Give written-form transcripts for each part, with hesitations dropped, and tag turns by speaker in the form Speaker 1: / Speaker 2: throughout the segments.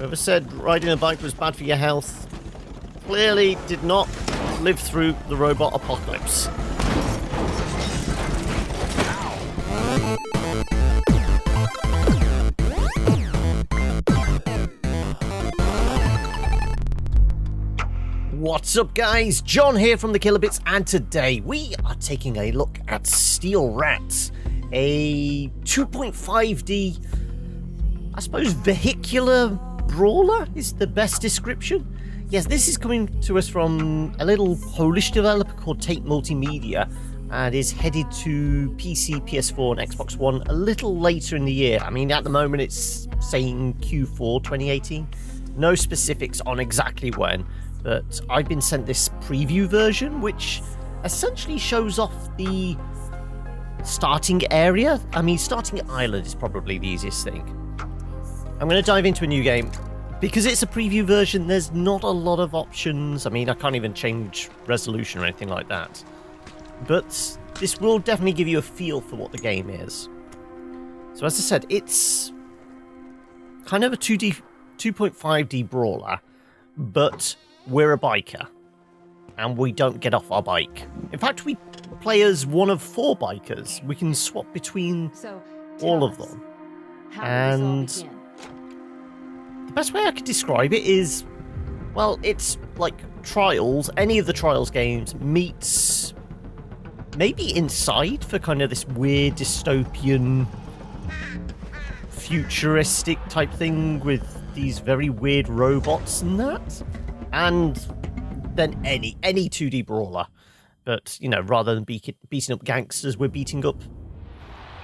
Speaker 1: Whoever said riding a bike was bad for your health clearly did not live through the robot apocalypse. What's up, guys? John here from the Killer Bits, and today we are taking a look at Steel Rats, a 2.5D, I suppose, vehicular brawler is the best description. Yes, this is coming to us from a little Polish developer called Tate Multimedia, and is headed to PC, PS4, and Xbox One a little later in the year. I mean, at the moment it's saying Q4 2018. No specifics on exactly when. But I've been sent this preview version, which essentially shows off the starting area. I mean, starting island is probably the easiest thing. I'm going to dive into a new game. Because it's a preview version, there's not a lot of options. I mean, I can't even change resolution or anything like that. But this will definitely give you a feel for what the game is. So as I said, it's kind of a 2.5D brawler, but we're a biker, and we don't get off our bike. In fact, we play as one of 4 bikers. We can swap between all of them. And the best way I could describe it is, well, it's like Trials. Any of the Trials games meets maybe Inside for kind of this weird dystopian, futuristic type thing with these very weird robots and that. And then any 2D brawler. But, you know, rather than beating up gangsters, we're beating up,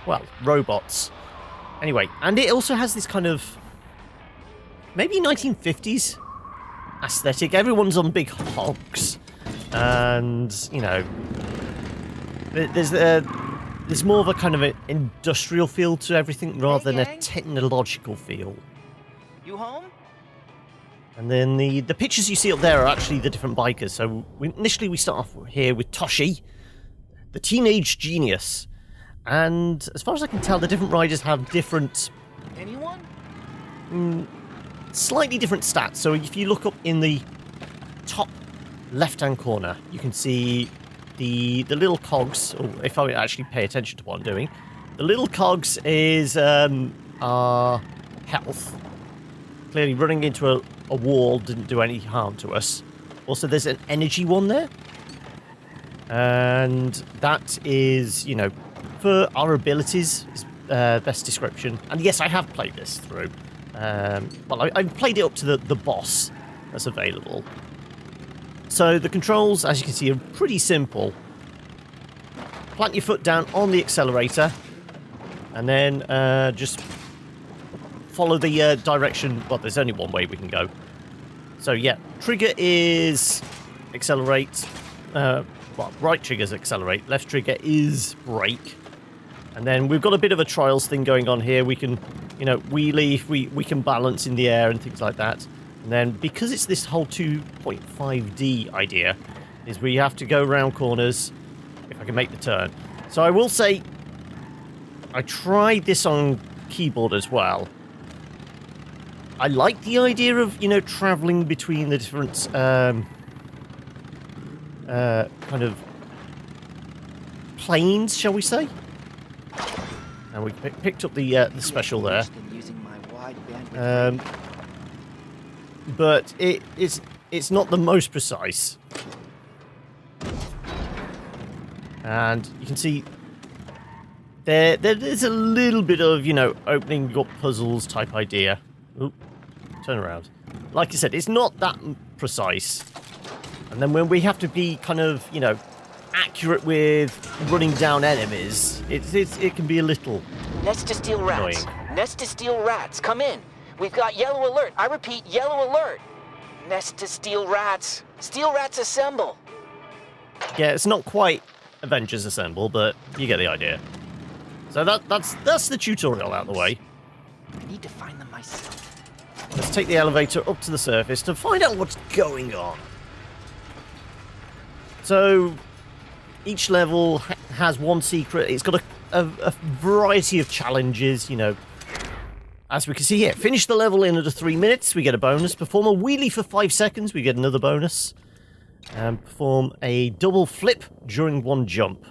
Speaker 1: well, robots. Anyway, and it also has this kind of maybe 1950s aesthetic. Everyone's on big hogs. And, you know, there's more of a kind of an industrial feel to everything rather than a technological feel.
Speaker 2: You home?
Speaker 1: And then the pictures you see up there are actually the different bikers. So initially we start off here with Toshi, the teenage genius. And as far as I can tell, the different riders have different...
Speaker 2: Anyone?
Speaker 1: Slightly different stats. So if you look up in the top left-hand corner, you can see the little cogs, or if I actually pay attention to what I'm doing, the little cogs is our health. Clearly running into a wall didn't do any harm to us. Also, there's an energy one there. And that is, you know, for our abilities, is best description. And yes, I have played this through. Well, I've played it up to the boss that's available. So the controls, as you can see, are pretty simple. Plant your foot down on the accelerator. And then just follow the direction. Well, there's only one way we can go. So yeah, trigger is accelerate. Well, right trigger's accelerate. Left trigger is brake. And then we've got a bit of a trials thing going on here. We can, you know, wheelie. We can balance in the air and things like that. And then because it's this whole 2.5D idea, is we have to go around corners if I can make the turn. So I will say, I tried this on keyboard as well. I like the idea of, you know, traveling between the different kind of planes, shall we say? And we picked up the special there. But it's not the most precise. And you can see there's a little bit of, you know, opening up puzzles type idea. Oop. Turn around. Like I said, it's not that precise. And then when we have to be kind of, you know, accurate with running down enemies, it can be a little
Speaker 2: Nest to Steel Rats.
Speaker 1: annoying.
Speaker 2: Nest to Steel Rats. Come in. We've got yellow alert. I repeat, yellow alert. Nest to Steel Rats. Steel Rats assemble.
Speaker 1: Yeah, it's not quite Avengers Assemble, but you get the idea. So that's the tutorial out of the way.
Speaker 2: I need to find them myself.
Speaker 1: Let's take the elevator up to the surface to find out what's going on. So, each level has one secret. It's got a variety of challenges, you know. as we can see here, finish the level in under 3 minutes, we get a bonus. Perform a wheelie for 5 seconds, we get another bonus. And perform a double flip during 1 jump.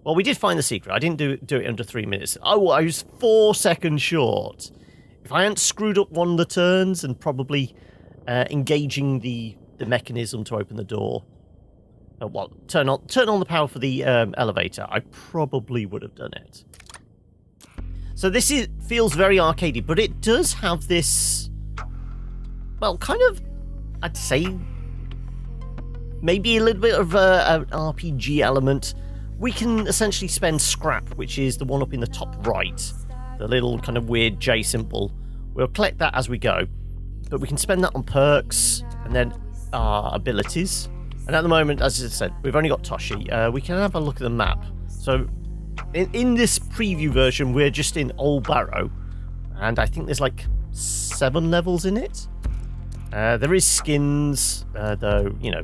Speaker 1: Well, we did find the secret. I didn't do it under 3 minutes. Oh, I was 4 seconds short. If I hadn't screwed up one of the turns and probably engaging the mechanism to open the door, well, turn on the power for the elevator, I probably would have done it. So this feels very arcadey, but it does have this, well, kind of, I'd say, maybe a little bit of an RPG element. We can essentially spend scrap, which is the one up in the top right, the little kind of weird J symbol. We'll collect that as we go, but we can spend that on perks and then our abilities. And at the moment, as I said, we've only got Toshi. We can have a look at the map. So in this preview version, we're just in Old Barrow, and I think there's like 7 levels in it. There is skins, though, you know,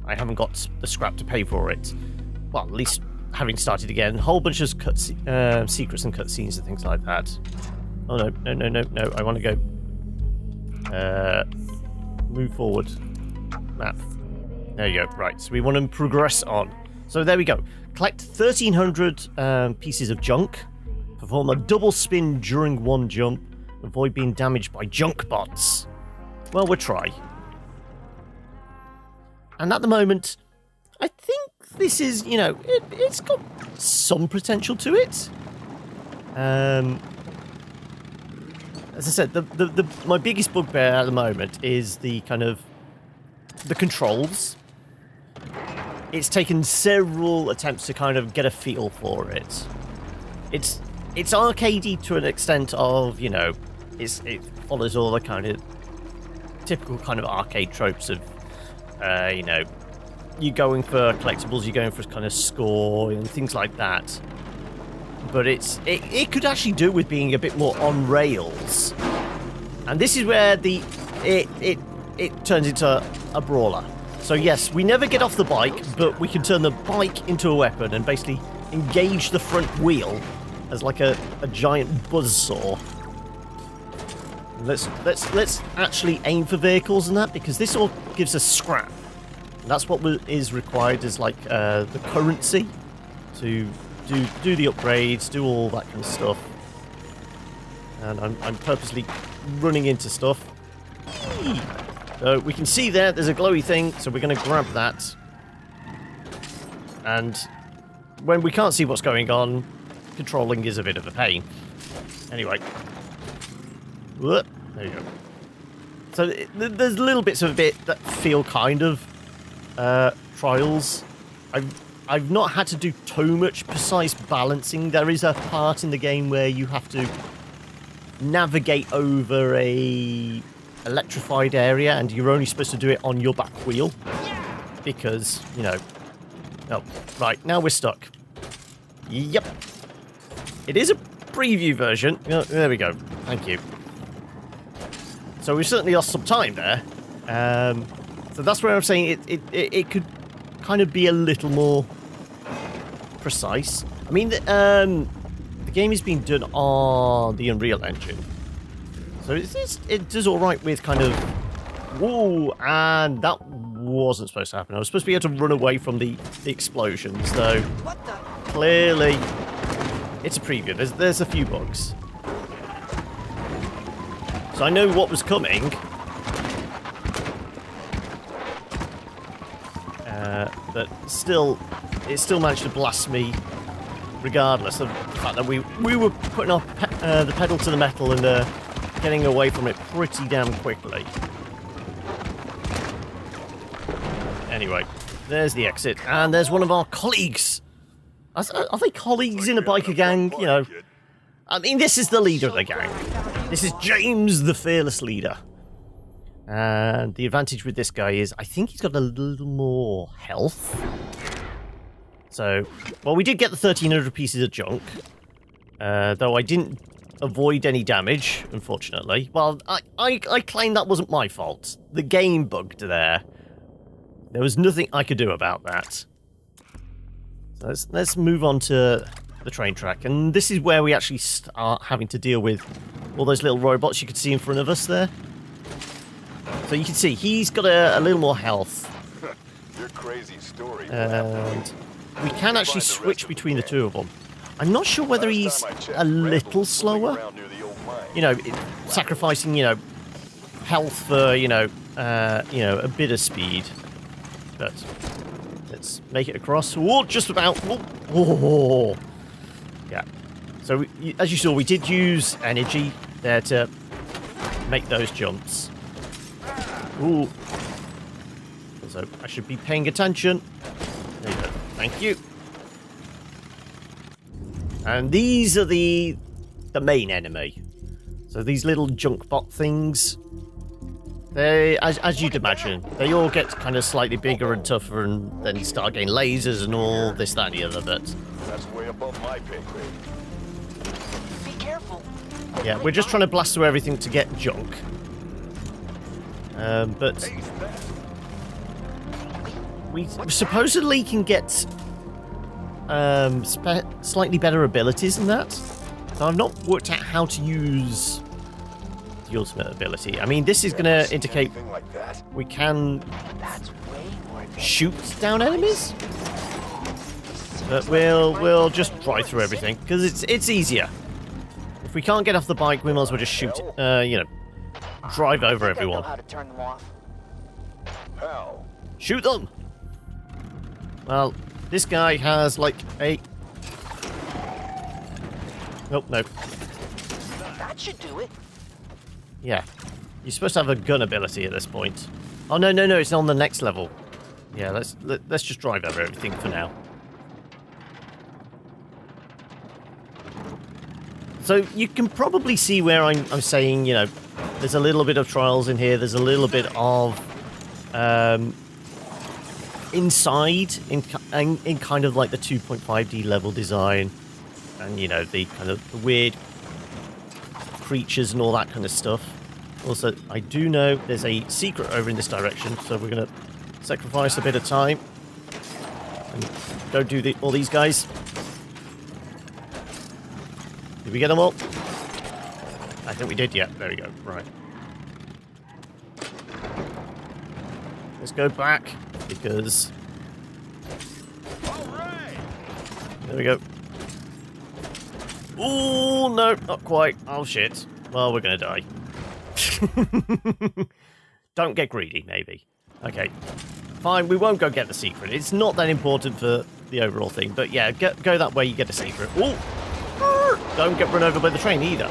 Speaker 1: I haven't got the scrap to pay for it. Well, at least having started again. A whole bunch of secrets and cutscenes and things like that. Oh, no. I want to go. Move forward. Map. There you go. Right, so we want to progress on. So there we go. Collect 1,300 pieces of junk. Perform a double spin during 1 jump. Avoid being damaged by junk bots. Well, we'll try. And at the moment, I think this is, you know, it's got some potential to it. As I said, my biggest bugbear at the moment is the kind of the controls. It's taken several attempts to kind of get a feel for it. It's arcadey to an extent of, you know, it follows all the kind of typical kind of arcade tropes of, you know, you're going for collectibles, you're going for kind of score and things like that. But it could actually do with being a bit more on rails. And this is where it turns into a brawler. So yes, we never get off the bike, but we can turn the bike into a weapon and basically engage the front wheel as like a giant buzzsaw. Let's actually aim for vehicles and that, because this all gives us scrap. And that's what is required as like the currency to do the upgrades, do all that kind of stuff. And I'm purposely running into stuff. So we can see there's a glowy thing, so we're going to grab that. And when we can't see what's going on, controlling is a bit of a pain. Anyway. There you go. So there's little bits of it that feel kind of trials. I've not had to do too much precise balancing. There is a part in the game where you have to navigate over a electrified area, and you're only supposed to do it on your back wheel because, you know. Oh, right, now we're stuck. Yep. It is a preview version. Oh, there we go. Thank you. So we certainly lost some time there. So that's where I'm saying it could kind of be a little more precise. I mean, the game is being done on the Unreal Engine. So it does alright with kind of... Whoa, and that wasn't supposed to happen. I was supposed to be able to run away from the explosions, though.
Speaker 2: What the?
Speaker 1: Clearly, it's a preview. There's a few bugs. So I know what was coming. But still, it still managed to blast me, regardless of the fact that we were putting the pedal to the metal and getting away from it pretty damn quickly. Anyway, there's the exit, and there's one of our colleagues. Are they colleagues in a biker gang? You know, I mean, this is the leader of the gang. This is James, the fearless leader. And the advantage with this guy is, I think he's got a little more health. So, well, we did get the 1,300 pieces of junk. Though I didn't avoid any damage, unfortunately. Well, I claim that wasn't my fault. The game bugged there. There was nothing I could do about that. So let's move on to the train track. And this is where we actually start having to deal with all those little robots you could see in front of us there. So you can see he's got a little more health.
Speaker 3: Your crazy story.
Speaker 1: And we can actually switch between the two of them. I'm not sure whether he's a little slower. You know, sacrificing, you know, health for, you know, a bit of speed. But let's make it across. Oh, just about. Oh. Yeah. So, as you saw, we did use energy there to make those jumps. Ooh. So, I should be paying attention. There you go. Thank you. And these are the main enemy. So, these little junk bot things, they, as you'd imagine, they all get kind of slightly bigger and tougher and then start getting lasers and all this, that, and the other bit.
Speaker 3: That's way above my pay grade.
Speaker 2: Be careful.
Speaker 1: Yeah, we're just trying to blast through everything to get junk. But we supposedly can get slightly better abilities than that. So I've not worked out how to use the ultimate ability. I mean, this is going to indicate we can shoot down enemies. But we'll just drive through everything because it's easier. If we can't get off the bike, we might as well just shoot. You know, drive over everyone.
Speaker 2: I know how to turn them off.
Speaker 3: How?
Speaker 1: Shoot them. Well, this guy has like a. Nope, no.
Speaker 2: That should do it.
Speaker 1: Yeah, you're supposed to have a gun ability at this point. Oh no, it's on the next level. Yeah, let's just drive over everything for now. So you can probably see where I'm saying, you know, there's a little bit of trials in here. There's a little bit of inside in kind of like the 2.5D level design, and you know the kind of the weird creatures and all that kind of stuff. Also, I do know there's a secret over in this direction, so we're gonna sacrifice a bit of time and go do all these guys. Did we get them all? I think we did, yeah. There we go. Right. Let's go back, because... There we go. Oh, no, not quite. Oh, shit. Well, we're going to die. Don't get greedy, maybe. Okay. Fine, we won't go get the secret. It's not that important for the overall thing. But yeah, go that way, you get a secret. Oh! Don't get run over by the train either.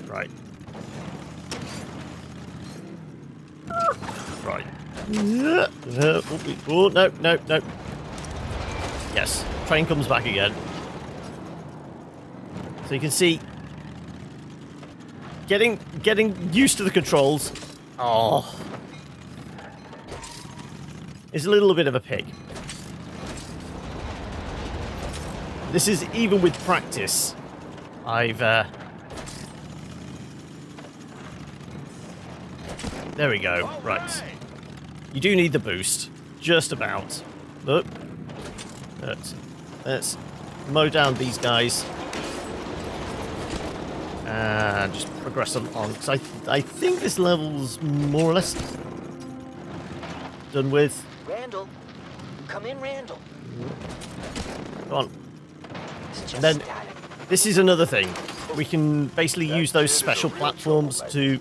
Speaker 1: Right. Right. Oh, no. Yes, train comes back again. So you can see, getting used to the controls. Oh, is a little bit of a pig. This is even with practice. There we go. Right. You do need the boost. Just about. Look. Let's mow down these guys. And just progress on. Because I think this level's more or less done with.
Speaker 2: Randall. Come in, Randall.
Speaker 1: Come on. And then, this is another thing. We can basically use those special platforms to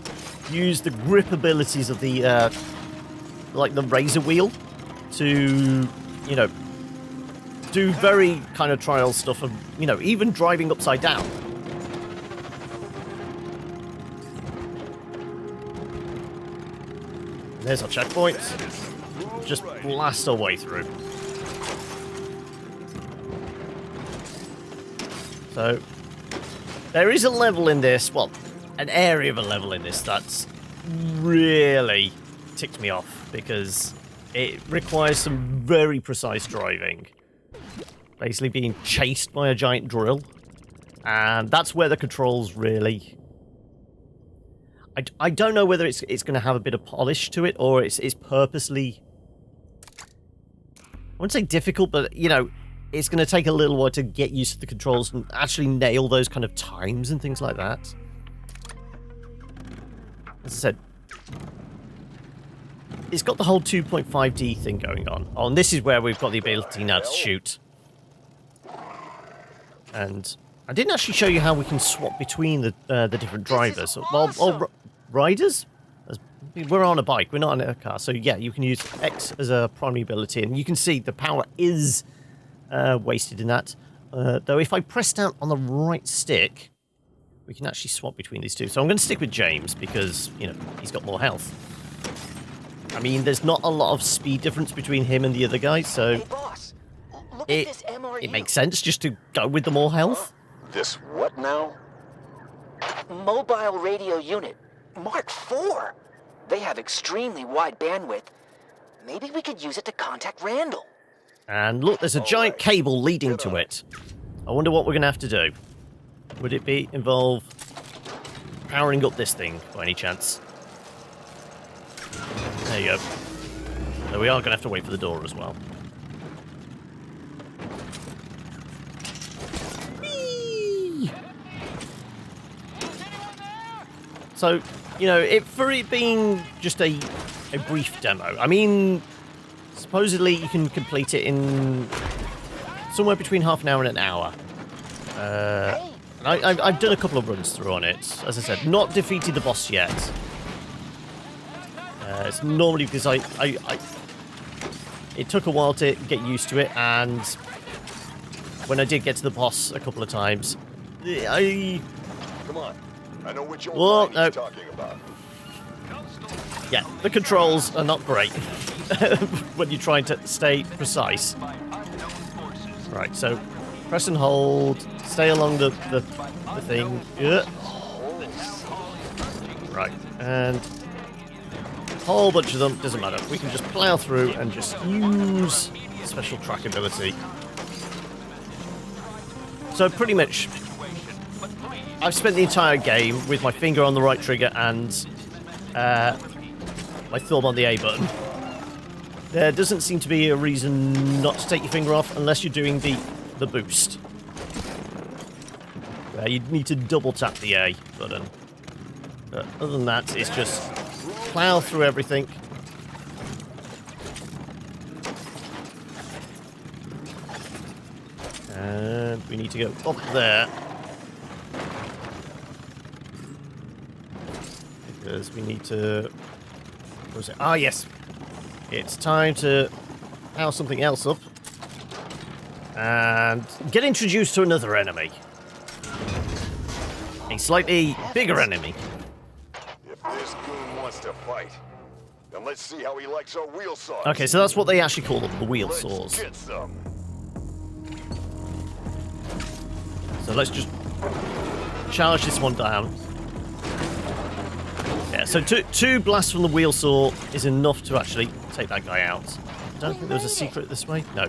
Speaker 1: use the grip abilities of the, like the razor wheel to, you know, do very kind of trial stuff of, you know, even driving upside down. There's our checkpoint. Just blast our way through. So, there is a level in this, well, an area of a level in this that's really ticked me off because it requires some very precise driving. Basically being chased by a giant drill. And that's where the controls really... I don't know whether it's going to have a bit of polish to it or it's purposely... I wouldn't say difficult, but, you know, it's going to take a little while to get used to the controls and actually nail those kind of times and things like that. As I said, it's got the whole 2.5D thing going on. Oh, and this is where we've got the ability now to shoot. And I didn't actually show you how we can swap between the different drivers. Well, riders? We're on a bike, we're not on a car. So yeah, you can use X as a primary ability, and you can see the power is wasted in that. Though if I press down on the right stick, we can actually swap between these two. So I'm going to stick with James because, you know, he's got more health. I mean, there's not a lot of speed difference between him and the other guy, so
Speaker 2: Hey, boss. Look at this MRU.
Speaker 1: it makes sense just to go with the more health.
Speaker 3: This what now?
Speaker 2: Mobile radio unit. Mark IV. They have extremely wide bandwidth. Maybe we could use it to contact Randall.
Speaker 1: And look, there's a giant cable leading to it. I wonder what we're going to have to do. Would it involve powering up this thing, by any chance? There you go. So we are going to have to wait for the door as well. Whee! So, you know, for it being just a brief demo, I mean, supposedly you can complete it in somewhere between half an hour and an hour. And I've done a couple of runs through on it. As I said, not defeated the boss yet. It's normally because it took a while to get used to it, and when I did get to the boss a couple of times,
Speaker 3: Come on. I know which old
Speaker 1: Well,
Speaker 3: man
Speaker 1: no.
Speaker 3: he's talking about.
Speaker 1: yeah, the controls are not great when you're trying to stay precise. Right, so press and hold, stay along the thing. Yeah. Right, and a whole bunch of them, doesn't matter. We can just plow through and just use special track ability. So pretty much, I've spent the entire game with my finger on the right trigger and my thumb on the A button. There doesn't seem to be a reason not to take your finger off unless you're doing the boost. You need to double tap the A button. But other than that, it's just plow through everything. And we need to go up there. Because we need to... What was it? Ah, yes. It's time to power something else up. And get introduced to another enemy. A slightly bigger enemy.
Speaker 3: If this goon wants to fight, then let's see how he likes our wheel saws.
Speaker 1: Okay, so that's what they actually call them, the wheel
Speaker 3: Let's
Speaker 1: saws.
Speaker 3: get some.
Speaker 1: So let's just charge this one down. Yeah, so two blasts from the wheel saw is enough to actually take that guy out. I don't think there was a secret this way. No.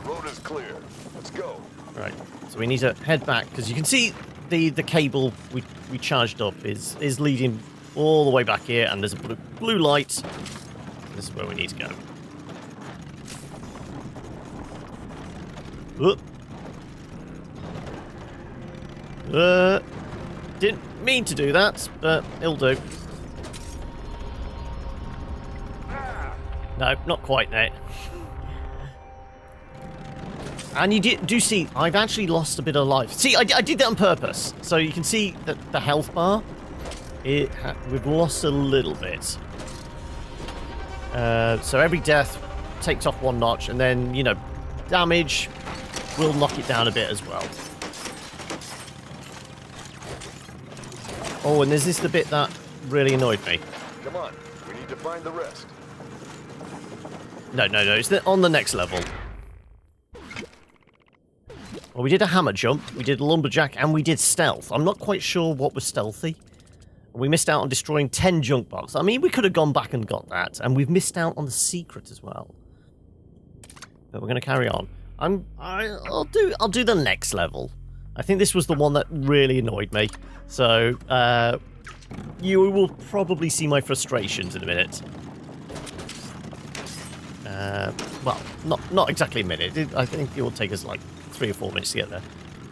Speaker 3: Road is clear. Let's go.
Speaker 1: Right. So we need to head back because you can see the cable we charged up is leading all the way back here, and there's a blue light. This is where we need to go. Whoop. Didn't mean to do that, but it'll do. No, not quite there. And you do see, I've actually lost a bit of life. See, I did that on purpose. So you can see that the health bar, we've lost a little bit. So every death takes off one notch, and then, you know, damage will knock it down a bit as well. Oh, and there's the bit that really annoyed me.
Speaker 3: Come on. We need to find the rest.
Speaker 1: No, it's on the next level. Well, we did a hammer jump, we did a lumberjack, and we did stealth. I'm not quite sure what was stealthy. We missed out on destroying 10 junk boxes. I mean, we could have gone back and got that, and we've missed out on the secret as well. But we're going to carry on. I'll do the next level. I think this was the one that really annoyed me. So, you will probably see my frustrations in a minute. Well, not exactly a minute. I think it will take us like 3 or 4 minutes to get there.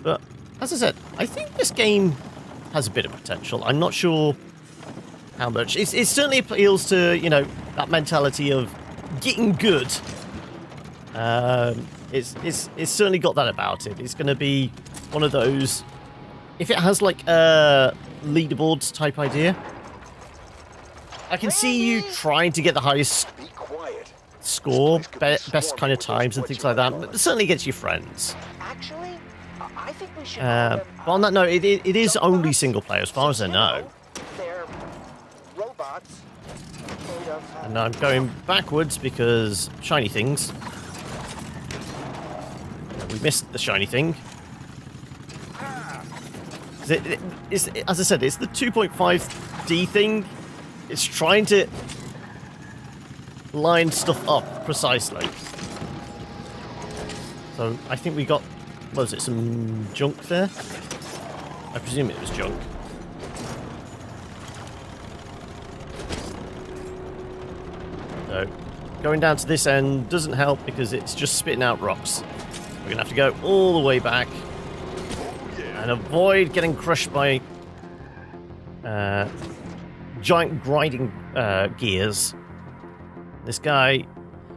Speaker 1: But as I said, I think this game has a bit of potential. I'm not sure how much. It certainly appeals to, you know, that mentality of getting good. It's certainly got that about it. It's going to be one of those. If it has like a leaderboards type idea, I can see you trying to get the highest score, best kind of times and things like that. But certainly against your friends.
Speaker 2: Actually, I think we should.
Speaker 1: But on that note, it is only single player as far as I know.
Speaker 2: They're robots. Made of,
Speaker 1: And I'm going backwards because shiny things. We missed the shiny thing. As I said, it's the 2.5D thing. It's trying to line stuff up precisely. So I think we got, what was it, some junk there? I presume it was junk. So going down to this end doesn't help because it's just spitting out rocks. We're going to have to go all the way back and avoid getting crushed by giant grinding gears. This guy...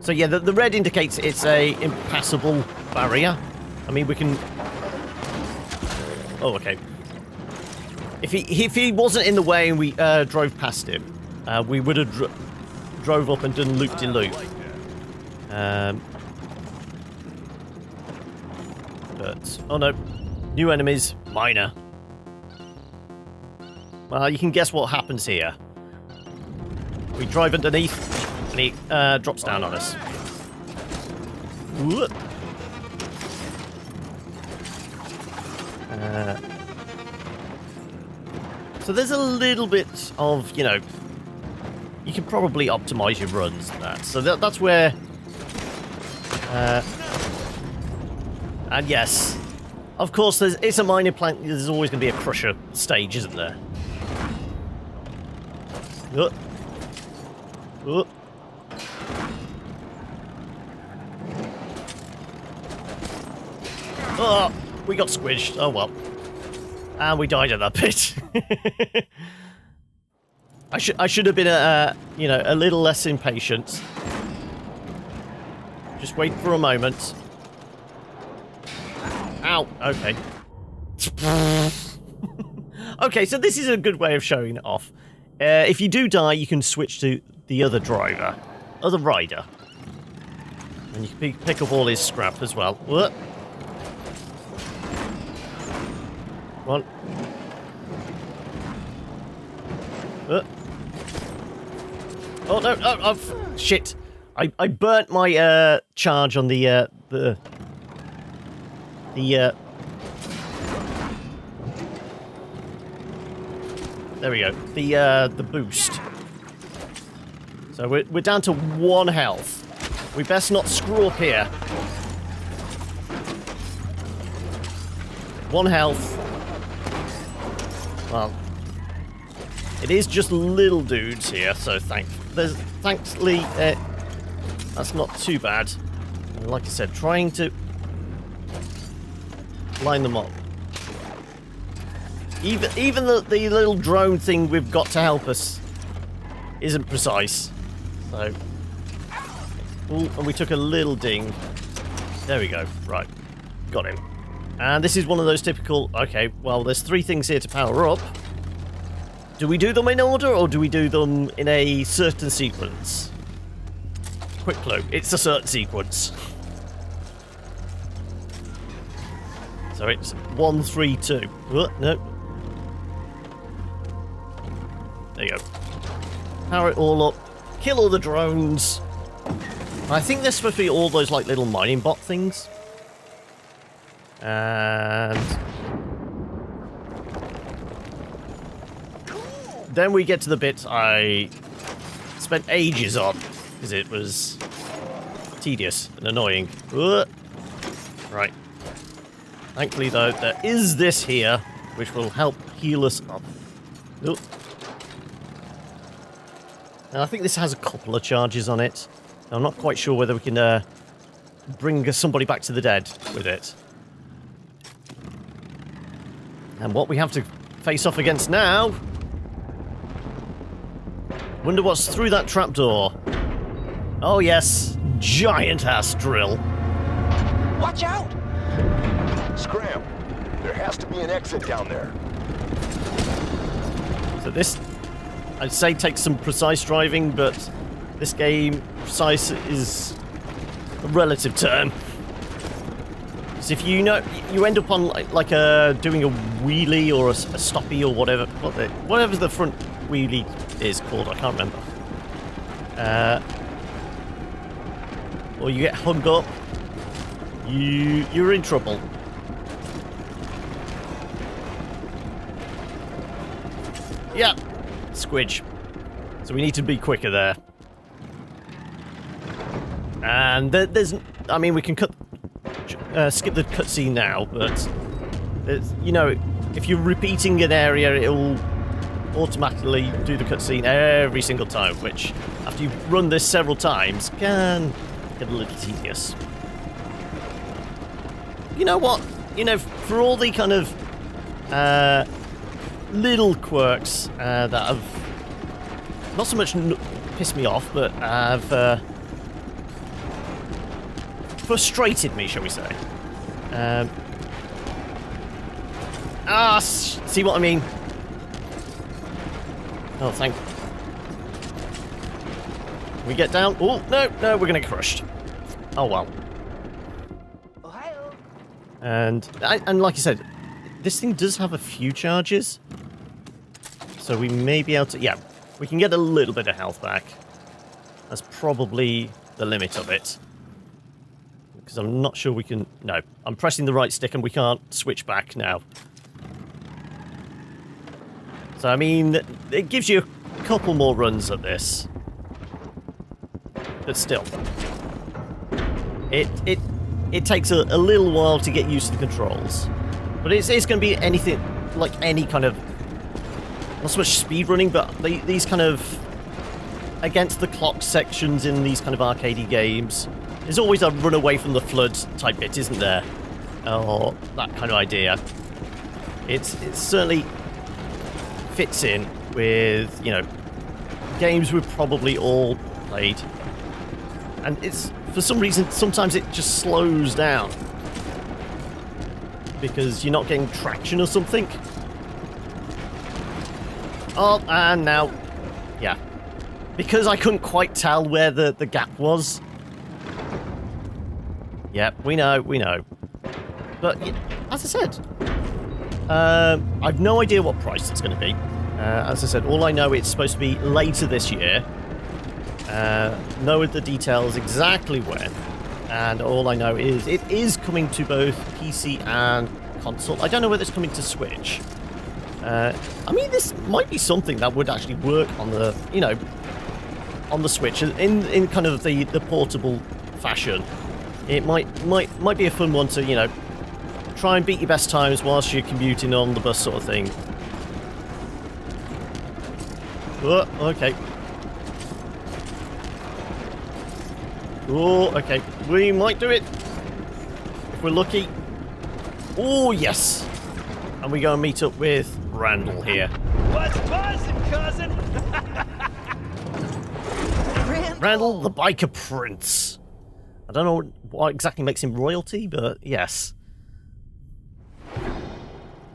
Speaker 1: So yeah, the red indicates it's a impassable barrier. I mean, we can... Oh, okay. If he wasn't in the way and we drove past him, we would have drove up and done loop-de-loop. But, oh no, new enemies, minor. Well, you can guess what happens here. We drive underneath, and he drops down on us. Whoop. So there's a little bit of, you know, you can probably optimize your runs and that. So that's where... and yes, of course, it's a minor plank. There's always going to be a crusher stage, isn't there? Oh, we got squished. Oh well. And we died at that bit. I should have been you know, a little less impatient. Just wait for a moment. Ow. Okay. Okay, so this is a good way of showing it off. If you do die, you can switch to the other rider. And you can pick up all his scrap as well. What? One. Oh no! Oh, shit! I burnt my charge on the there we go. The boost. So we're down to 1 health. We best not screw up here. 1 health. Well, it is just little dudes here, so thankfully that's not too bad. And like I said, trying to line them up. Even the little drone thing we've got to help us isn't precise. So, ooh, and we took a little ding. There we go. Right, got him. And this is one of those typical. Okay, well, there's 3 things here to power up. Do we do them in order, or do we do them in a certain sequence? Quick clue: it's a certain sequence. So it's 1, 3, 2. No. There you go. Power it all up. Kill all the drones. I think there's supposed to be all those like little mining bot things. And then we get to the bit I spent ages on because it was tedious and annoying. Right. Thankfully, though, there is this here, which will help heal us up. And I think this has a couple of charges on it. I'm not quite sure whether we can bring somebody back to the dead with it. And what we have to face off against now... Wonder what's through that trapdoor. Oh yes, giant-ass drill.
Speaker 2: Watch out!
Speaker 3: Scram! There has to be an exit down there.
Speaker 1: So this, I'd say, takes some precise driving, but this game, precise is a relative term. Because if you know, you end up on like doing a wheelie or a stoppie or whatever, whatever the front wheelie is called, I can't remember. Or you get hung up, you're in trouble. Yeah, squidge. So we need to be quicker there. And there's, I mean, we can skip the cutscene now, but you know, if you're repeating an area, it'll automatically do the cutscene every single time, which, after you run this several times, can get a little tedious. You know what? You know, for all the kind of little quirks that have not so much pissed me off, but have frustrated me, shall we say. See what I mean? Oh, thank... Can we get down? Oh, no, we're gonna get crushed. Oh, well.
Speaker 2: Ohio.
Speaker 1: And like I said, this thing does have a few charges. So we may be able to... Yeah, we can get a little bit of health back. That's probably the limit of it. Because I'm not sure we can... No, I'm pressing the right stick and we can't switch back now. So, I mean, it gives you a couple more runs at this. But still. It takes a little while to get used to the controls. But it's going to be anything, like any kind of... Not so much speed running, but these kind of... Against the clock sections in these kind of arcadey games. There's always a run away from the flood type bit, isn't there? Or that kind of idea. It certainly fits in with, you know, games we've probably all played. And it's, for some reason, sometimes it just slows down. Because you're not getting traction or something. Oh, and now, yeah. Because I couldn't quite tell where the gap was. Yep, we know. But, as I said, I've no idea what price it's going to be. As I said, all I know it's supposed to be later this year. Know the details exactly when. And all I know is it is coming to both PC and console. I don't know whether it's coming to Switch. I mean, this might be something that would actually work on the, you know, on the Switch in kind of the portable fashion. It might be a fun one to, you know, try and beat your best times whilst you're commuting on the bus sort of thing. Oh, okay. Oh, okay. We might do it. If we're lucky. Oh, yes. And we go and meet up with Randall here.
Speaker 4: What's buzzing, cousin?
Speaker 1: Randall, the biker prince. I don't know what exactly makes him royalty, but yes.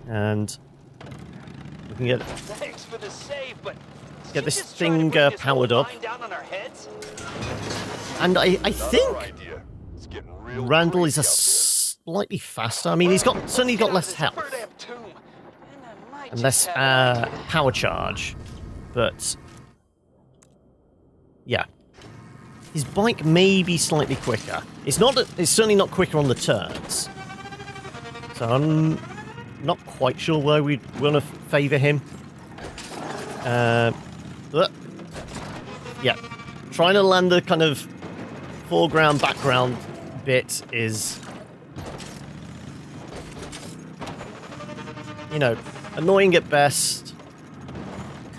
Speaker 1: And we can
Speaker 4: Thanks for the save, but
Speaker 1: get this thing powered up. And I think Randall is a slightly faster. I mean, he's certainly got less health and less power charge, but yeah, his bike may be slightly quicker. It's certainly not quicker on the turns. So I'm not quite sure where we'd want to favour him. Yeah, trying to land the kind of foreground, background bit is, you know, annoying at best,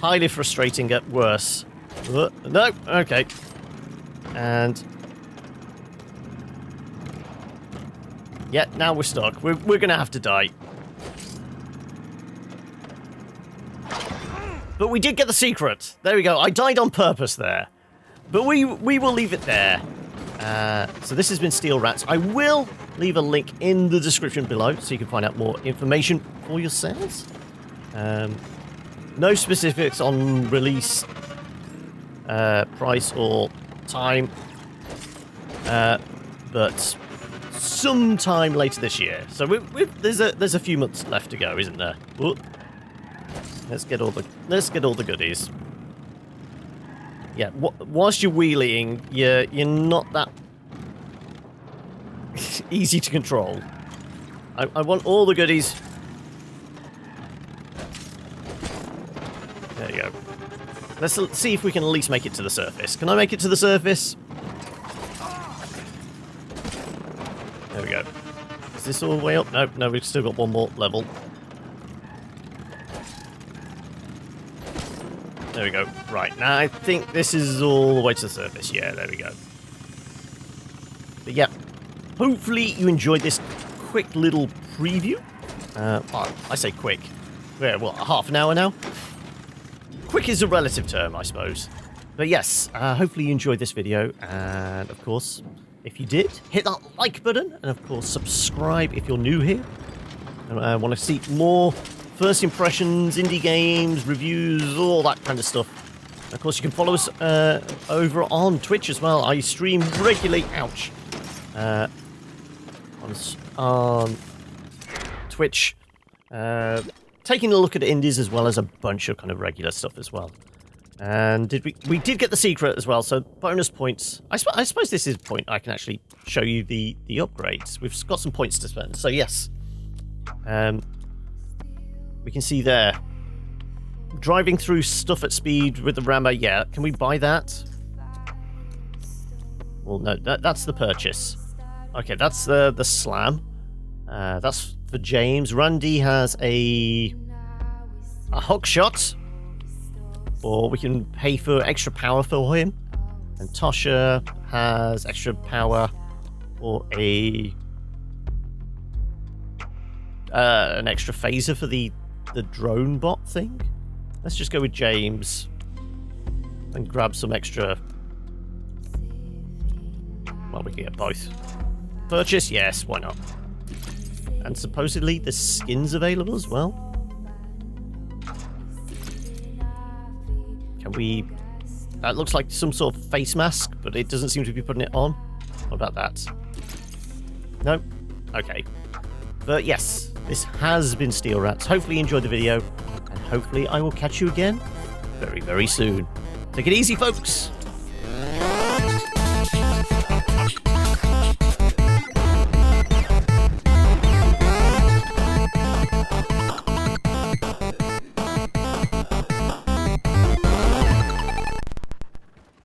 Speaker 1: highly frustrating at worst. No, okay. And yeah, now we're stuck. We're going to have to die. But we did get the secret. There we go. I died on purpose there. But we will leave it there. So this has been Steel Rats. I will leave a link in the description below so you can find out more information for yourselves. No specifics on release, price, or time. But sometime later this year. So there's a few months left to go, isn't there? Ooh. Let's get all the goodies. Yeah, whilst you're wheeling, you're not that easy to control. I want all the goodies. There you go. Let's see if we can at least make it to the surface. Can I make it to the surface? There we go. Is this all the way up? Nope, no, we've still got one more level. There we go. Right, now I think this is all the way to the surface. Yeah, there we go. But yeah, hopefully you enjoyed this quick little preview. Well, I say quick. We're, what, half an hour now? Quick is a relative term, I suppose. But yes, hopefully you enjoyed this video. And of course, if you did, hit that like button. And of course, subscribe if you're new here. And I want to see more first impressions, indie games, reviews, all that kind of stuff. And of course, you can follow us over on Twitch as well. I stream regularly, ouch, on Twitch, taking a look at indies as well as a bunch of kind of regular stuff as well. And we did get the secret as well, so bonus points. I suppose this is a point I can actually show you the upgrades. We've got some points to spend, so yes. We can see there. Driving through stuff at speed with the rammer, yeah. Can we buy that? Well, no, that's the purchase. Okay, that's the slam. That's for James. Randy has a hook shot. Or we can pay for extra power for him. And Tosha has extra power or an extra phaser for the drone bot thing. Let's just go with James and grab some extra. Well, we can get both. Purchase, yes, why not? And supposedly the skin's available as well. Can we? That looks like some sort of face mask, but it doesn't seem to be putting it on. What about that? No? Okay. But yes, this has been Steel Rats. Hopefully you enjoyed the video, and hopefully I will catch you again very, very soon. Take it easy, folks!